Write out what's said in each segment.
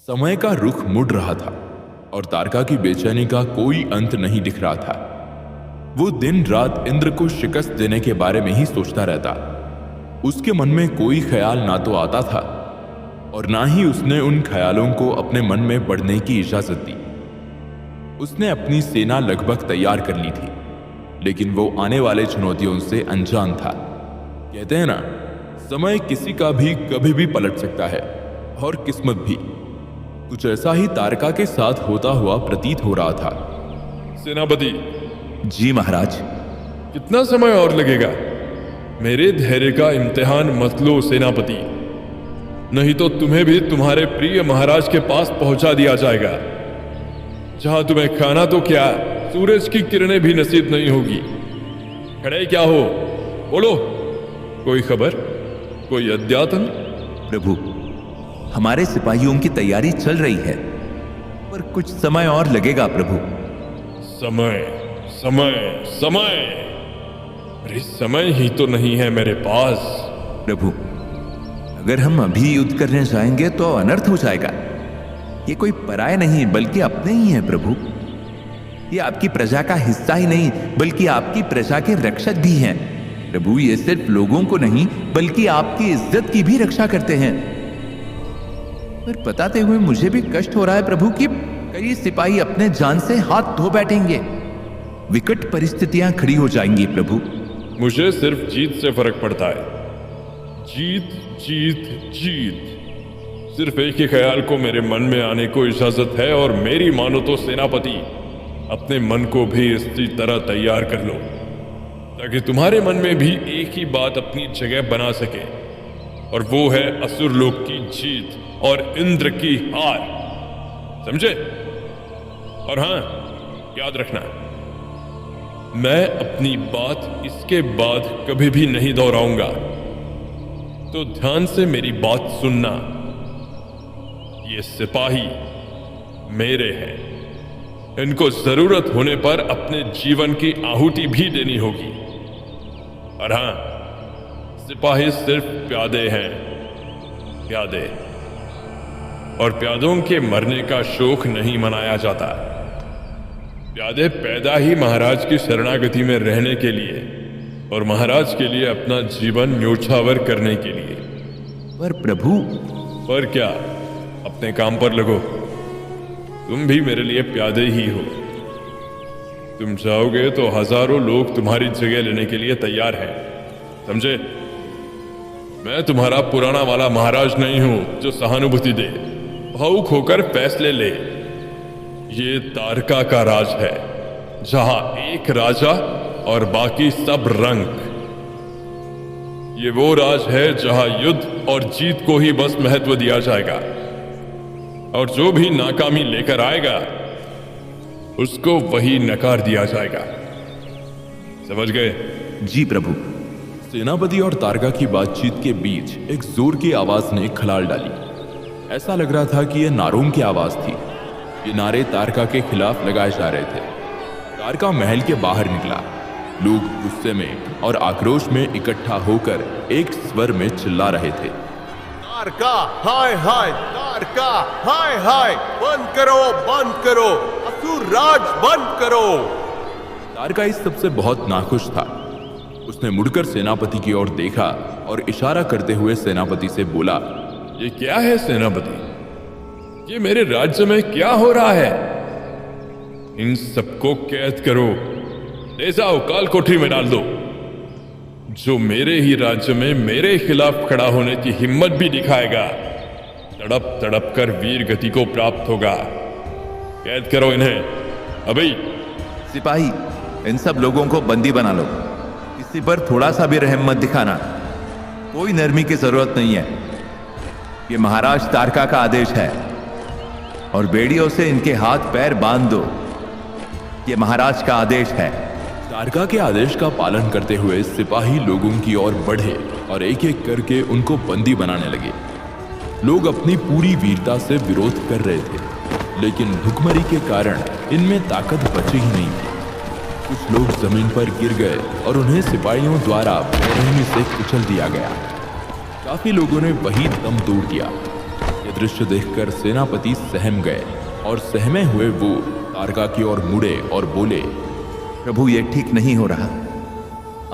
समय का रुख मुड़ रहा था और तारका की बेचैनी का कोई अंत नहीं दिख रहा था। वो दिन रात इंद्र को शिकस्त देने के बारे में ही सोचता रहता। उसके मन में कोई ख्याल ना तो आता था और ना ही उसने उन ख्यालों को अपने मन में बढ़ने की इजाजत दी। उसने अपनी सेना लगभग तैयार कर ली थी, लेकिन वो आने वाले चुनौतियों से अनजान था। कहते हैं ना, समय किसी का भी कभी भी पलट सकता है और किस्मत भी। कुछ ऐसा ही तारका के साथ होता हुआ प्रतीत हो रहा था। सेनापति जी महाराज। कितना समय और लगेगा? मेरे धैर्य का इम्तिहान मत लो सेनापति, नहीं तो तुम्हें भी तुम्हारे प्रिय महाराज के पास पहुंचा दिया जाएगा, जहां तुम्हें खाना तो क्या सूरज की किरणें भी नसीब नहीं होगी। खड़े क्या हो, बोलो, कोई खबर, कोई अद्यतन? प्रभु, हमारे सिपाहियों की तैयारी चल रही है, पर कुछ समय और लगेगा प्रभु। समय समय समय, अरे समय ही तो नहीं है मेरे पास। प्रभु, अगर हम अभी युद्ध करने जाएंगे तो अनर्थ हो जाएगा। ये कोई पराये नहीं बल्कि अपने ही है प्रभु। ये आपकी प्रजा का हिस्सा ही नहीं बल्कि आपकी प्रजा के रक्षक भी हैं। प्रभु, ये सिर्फ लोगों को नहीं बल्कि आपकी इज्जत की भी रक्षा करते हैं। पर बताते हुए मुझे भी कष्ट हो रहा है प्रभु कि कई सिपाही अपने जान से हाथ धो बैठेंगे। विकट परिस्थितियां खड़ी हो जाएंगी प्रभु। मुझे सिर्फ जीत से फर्क पड़ता है। जीत जीत जीत, सिर्फ एक ही ख्याल को मेरे मन में आने को इजाजत है, और मेरी मानो तो सेनापति, अपने मन को भी इसी तरह तैयार कर लो ताकि तुम्हारे मन में भी एक ही बात अपनी जगह बना सके, और वो है असुर लोक की जीत और इंद्र की हार। समझे? और हां, याद रखना, मैं अपनी बात इसके बाद कभी भी नहीं दोहराऊंगा, तो ध्यान से मेरी बात सुनना। ये सिपाही मेरे हैं, इनको जरूरत होने पर अपने जीवन की आहुति भी देनी होगी। और हां, सिपाही सिर्फ प्यादे हैं, प्यादे, और प्यादों के मरने का शोक नहीं मनाया जाता। प्यादे पैदा ही महाराज की शरणागति में रहने के लिए और महाराज के लिए अपना जीवन न्योछावर करने के लिए। पर प्रभु। पर क्या? अपने काम पर लगो। तुम भी मेरे लिए प्यादे ही हो। तुम चाहोगे तो हजारों लोग तुम्हारी जगह लेने के लिए तैयार हैं। समझे? मैं तुम्हारा पुराना वाला महाराज नहीं हूं जो सहानुभूति दे, भावुक होकर फैसले ले। ये तारका का राज है, जहां एक राजा और बाकी सब रंक। ये वो राज है जहां युद्ध और जीत को ही बस महत्व दिया जाएगा, और जो भी नाकामी लेकर आएगा उसको वही नकार दिया जाएगा। समझ गए? जी प्रभु। सेनापति और तारका की बातचीत के बीच एक जोर की आवाज ने खलाल डाली। ऐसा लग रहा था कि यह नारों की आवाज थी। ये नारे तारका के खिलाफ लगाए जा रहे थे। तारका महल के बाहर निकला। लोग गुस्से में और आक्रोश में इकट्ठा होकर एक स्वर में चिल्ला रहे थे, तारका, हाय हाय, तारका, हाय हाय, बंद करो, बंद करो, असुर राज बंद करो। तारका इस सबसे बहुत नाखुश था। उसने मुड़कर सेनापति की ओर देखा और इशारा करते हुए सेनापति से बोला, ये क्या है सेनापति? ये मेरे राज्य में क्या हो रहा है? इन सबको कैद करो, ले जाओ काल कोठरी में डाल दो। जो मेरे ही राज्य में मेरे खिलाफ खड़ा होने की हिम्मत भी दिखाएगा, तड़प तड़प कर वीर गति को प्राप्त होगा। कैद करो इन्हें अभी। सिपाही, इन सब लोगों को बंदी बना लो। किसी पर थोड़ा सा भी रहम मत दिखाना। कोई नरमी की जरूरत नहीं है। ये महाराज तारका का आदेश है, और बेड़ियों से इनके हाथ पैर बांध दो। ये महाराज का आदेश है। तारका के आदेश का पालन करते हुए सिपाही लोगों की ओर बढ़े और एक एक करके उनको बंदी बनाने लगे। लोग अपनी पूरी वीरता से विरोध कर रहे थे, लेकिन भुखमरी के कारण इनमें ताकत बची ही नहीं थी। कुछ लोग जमीन पर गिर गए और उन्हें सिपाहियों द्वारा बेरहमी से कुचल दिया गया। काफी लोगों ने वही दम तोड़ दिया। ये दृश्य देखकर सेनापति सहम गए और सहमे हुए वो तारका की ओर मुड़े और बोले, प्रभु ये ठीक नहीं हो रहा।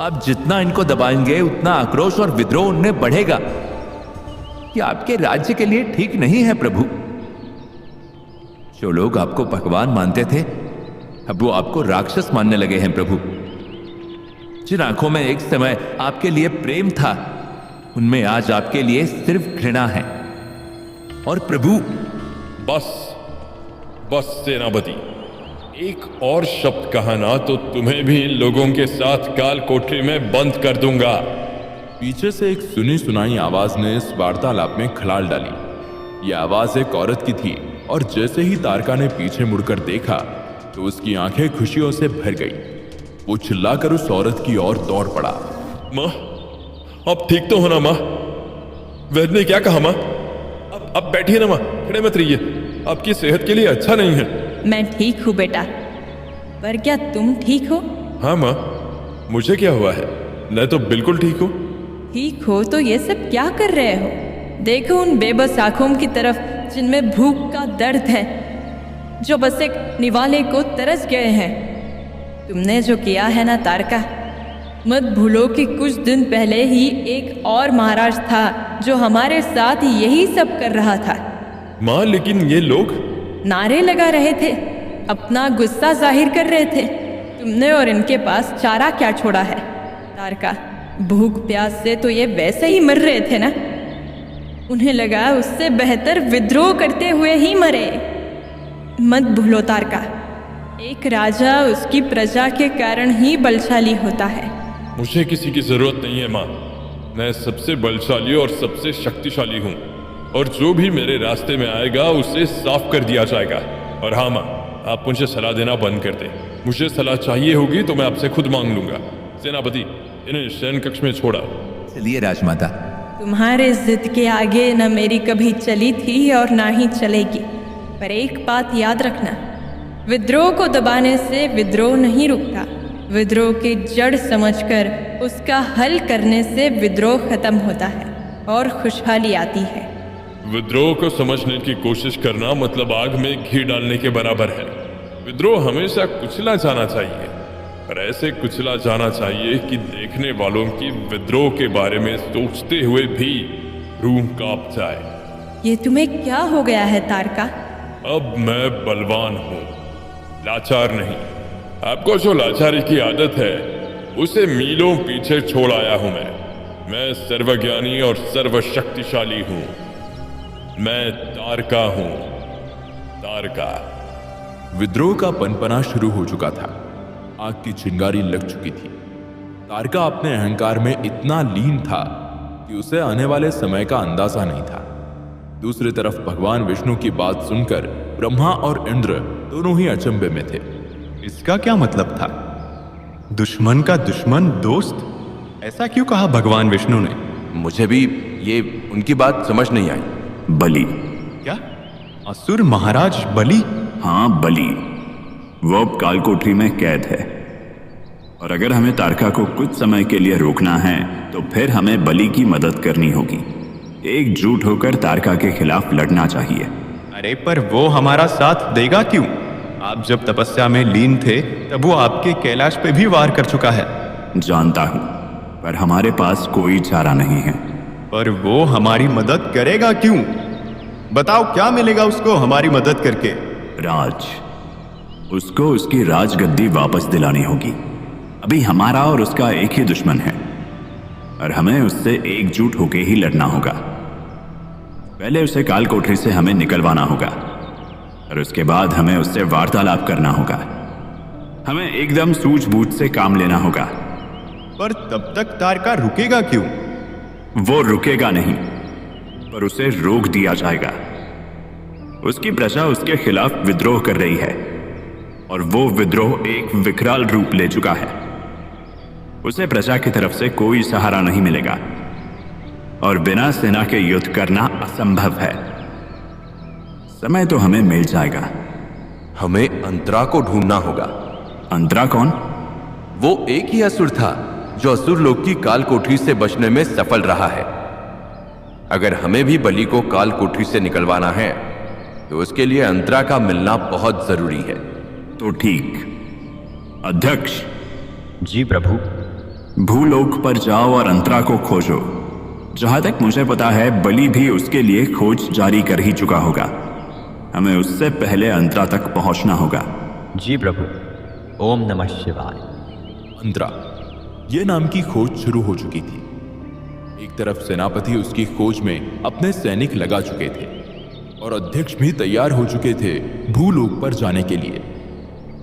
आप जितना इनको दबाएंगे उतना आक्रोश और विद्रोह उनमें बढ़ेगा। ये आपके राज्य के लिए ठीक नहीं है प्रभु। जो लोग आपको भगवान मानते थे अब वो आपको राक्षस मानने लगे हैं प्रभु। जिन आंखों में एक समय आपके लिए प्रेम था उनमें आज आपके लिए सिर्फ घृणा है। और प्रभु बस बस सेनापति, एक और शब्द कहा ना तो तुम्हें भी इन लोगों के साथ काल कोठरी में बंद कर दूंगा। पीछे से एक सुनी सुनाई आवाज ने इस वार्तालाप में खलाल डाली। यह आवाज एक औरत की थी और जैसे ही तारका ने पीछे मुड़कर देखा तो उसकी आंखें खुशियों से भर गई। वो चिल्लाकर उस औरत की ओर दौड़ पड़ा। माँ, अब ठीक तो हो ना माँ? वैद्य ने क्या कहा माँ? अब बैठिए ना माँ, खड़े मत रहिए, आपकी सेहत के लिए अच्छा नहीं है। मैं ठीक हूँ बेटा, पर क्या तुम ठीक हो? हाँ माँ, मुझे क्या हुआ है? मैं तो बिल्कुल ठीक हूँ। ठीक हो तो ये सब क्या कर रहे हो? देखो उन बेबस आंखों की तरफ जिनमें भूख का दर्द है, जो बस एक निवाले को तरस गए हैं। तुमने जो किया है ना तारका, मत भूलो कि कुछ दिन पहले ही एक और महाराज था जो हमारे साथ यही सब कर रहा था। माँ, लेकिन ये लोग नारे लगा रहे थे, अपना गुस्सा जाहिर कर रहे थे। तुमने और इनके पास चारा क्या छोड़ा है? तारका, भूख प्यास से तो ये वैसे ही मर रहे थे ना। उन्हें लगा उससे बेहतर विद्रोह करते हुए ही मरे। मत भूलो तारका, एक राजा उसकी प्रजा के कारण ही बलशाली होता है। मुझे किसी की जरूरत नहीं है माँ। मैं सबसे बलशाली और सबसे शक्तिशाली हूँ, और जो भी मेरे रास्ते में आएगा उसे साफ कर दिया जाएगा। और हाँ माँ, आप मुझे सलाह देना बंद कर दें। मुझे सलाह चाहिए होगी तो मैं आपसे खुद मांग लूंगा। सेनापति, इन्हें शयन कक्ष में छोड़ा। चलिए राजमाता। तुम्हारे जिद के आगे न मेरी कभी चली थी और ना ही चलेगी। पर एक बात याद रखना, विद्रोह को दबाने से विद्रोह नहीं रुकता। विद्रोह की जड़ समझकर उसका हल करने से विद्रोह खत्म होता है और खुशहाली आती है। विद्रोह को समझने की कोशिश करना मतलब आग में घी डालने के बराबर है। विद्रोह हमेशा कुचला जाना चाहिए, पर ऐसे कुचला जाना चाहिए कि देखने वालों की विद्रोह के बारे में सोचते हुए भी रूह कांप जाए। ये तुम्हें क्या हो गया है तारका? अब मैं बलवान हूँ, लाचार नहीं। आपको जो लाचारी की आदत है उसे मीलों पीछे छोड़ आया हूं मैं सर्वज्ञानी और सर्वशक्तिशाली हूं। मैं तारका हूं, तारका। विद्रोह का पनपना शुरू हो चुका था। आग की चिंगारी लग चुकी थी। तारका अपने अहंकार में इतना लीन था कि उसे आने वाले समय का अंदाजा नहीं था। दूसरी तरफ भगवान विष्णु की बात सुनकर ब्रह्मा और इंद्र दोनों ही अचंभे में थे। इसका क्या मतलब था? दुश्मन का दुश्मन दोस्त, ऐसा क्यों कहा भगवान विष्णु ने? मुझे भी ये उनकी बात समझ नहीं आई। बलि। क्या? असुर महाराज बलि? हाँ, बलि। वो अब कालकोठरी में कैद है, और अगर हमें तारका को कुछ समय के लिए रोकना है तो फिर हमें बलि की मदद करनी होगी। एकजुट होकर तारका के खिलाफ लड़ना चाहिए। अरे पर वो हमारा साथ देगा क्यों? आप जब तपस्या में लीन थे तब वो आपके कैलाश पे भी वार कर चुका है। जानता हूं, पर हमारे पास कोई चारा नहीं है। पर वो हमारी मदद करेगा क्यों? बताओ, क्या मिलेगा उसको हमारी मदद करके? राज। उसको उसकी राजगद्दी वापस दिलानी होगी। अभी हमारा और उसका एक ही दुश्मन है, और हमें उससे एकजुट होके ही लड़ना होगा। पहले उसे कालकोठरी से हमें निकलवाना होगा, और उसके बाद हमें उससे वार्तालाप करना होगा। हमें एकदम सूझबूझ से काम लेना होगा। पर तब तक तारका रुकेगा क्यों? वो रुकेगा नहीं, पर उसे रोक दिया जाएगा। उसकी प्रजा उसके खिलाफ विद्रोह कर रही है, और वो विद्रोह एक विकराल रूप ले चुका है। उसे प्रजा की तरफ से कोई सहारा नहीं मिलेगा, और बिना सेना के युद्ध करना असंभव है। समय तो हमें मिल जाएगा। हमें अंतरा को ढूंढना होगा। अंतरा कौन? वो एक ही असुर था जो असुर लोक की काल कोठरी से बचने में सफल रहा है। अगर हमें भी बलि को काल कोठरी से निकलवाना है तो उसके लिए अंतरा का मिलना बहुत जरूरी है। तो ठीक, अध्यक्ष, जी प्रभु। भूलोक पर जाओ और अंतरा को खोजो। जहां तक मुझे पता है बलि भी उसके लिए खोज जारी कर ही चुका होगा। हमें उससे पहले अंतरा तक पहुंचना होगा। जी प्रभु। ओम नमः शिवाय। अंतरा, ये नाम की खोज शुरू हो चुकी थी। एक तरफ सेनापति उसकी खोज में अपने सैनिक लगा चुके थे और अध्यक्ष भी तैयार हो चुके थे भूलोक पर जाने के लिए।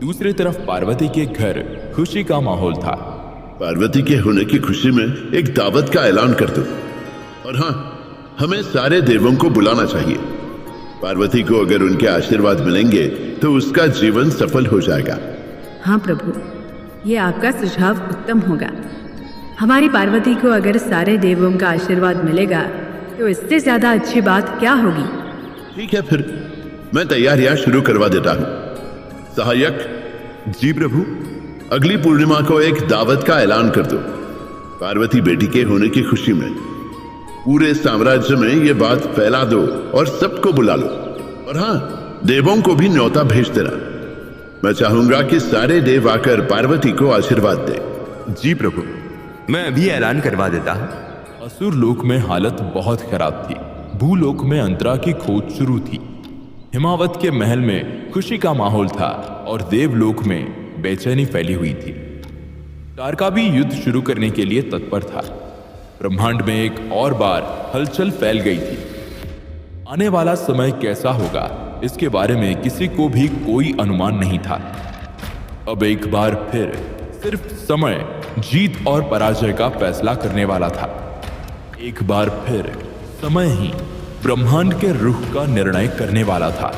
दूसरी तरफ पार्वती के घर खुशी का माहौल था। पार्वती के होने की खुशी में एक दावत का ऐलान कर दो। और हाँ, हमें सारे देवों को बुलाना चाहिए। पार्वती को अगर उनके आशीर्वाद मिलेंगे तो उसका जीवन सफल हो जाएगा। हाँ प्रभु, ये आपका सुझाव उत्तम होगा। हमारी पार्वती को अगर सारे देवों का आशीर्वाद मिलेगा तो इससे ज्यादा अच्छी बात क्या होगी। ठीक है, फिर मैं तैयारियां शुरू करवा देता हूँ। सहायक। जी प्रभु। अगली पूर्णिमा को एक दावत का ऐलान कर दो। पार्वती बेटी के होने की खुशी में पूरे साम्राज्य में ये बात फैला दो और सबको बुला लो। और हाँ, देवों को भी न्योता भेज देना। मैं चाहूंगा कि सारे देव आकर पार्वती को आशीर्वाद दें। जी प्रभु, मैं अभी ऐलान करवा देता हूँ। असुर लोक में हालत बहुत खराब थी। भूलोक में अंतरा की खोज शुरू थी। हिमावत के महल में खुशी का माहौल था और देवलोक में बेचैनी फैली हुई थी। तारका भी युद्ध शुरू करने के लिए तत्पर था। ब्रह्मांड में एक और बार हलचल फैल गई थी। आने वाला समय कैसा होगा इसके बारे में किसी को भी कोई अनुमान नहीं था। अब एक बार फिर सिर्फ समय जीत और पराजय का फैसला करने वाला था। एक बार फिर समय ही ब्रह्मांड के रुख का निर्णय करने वाला था।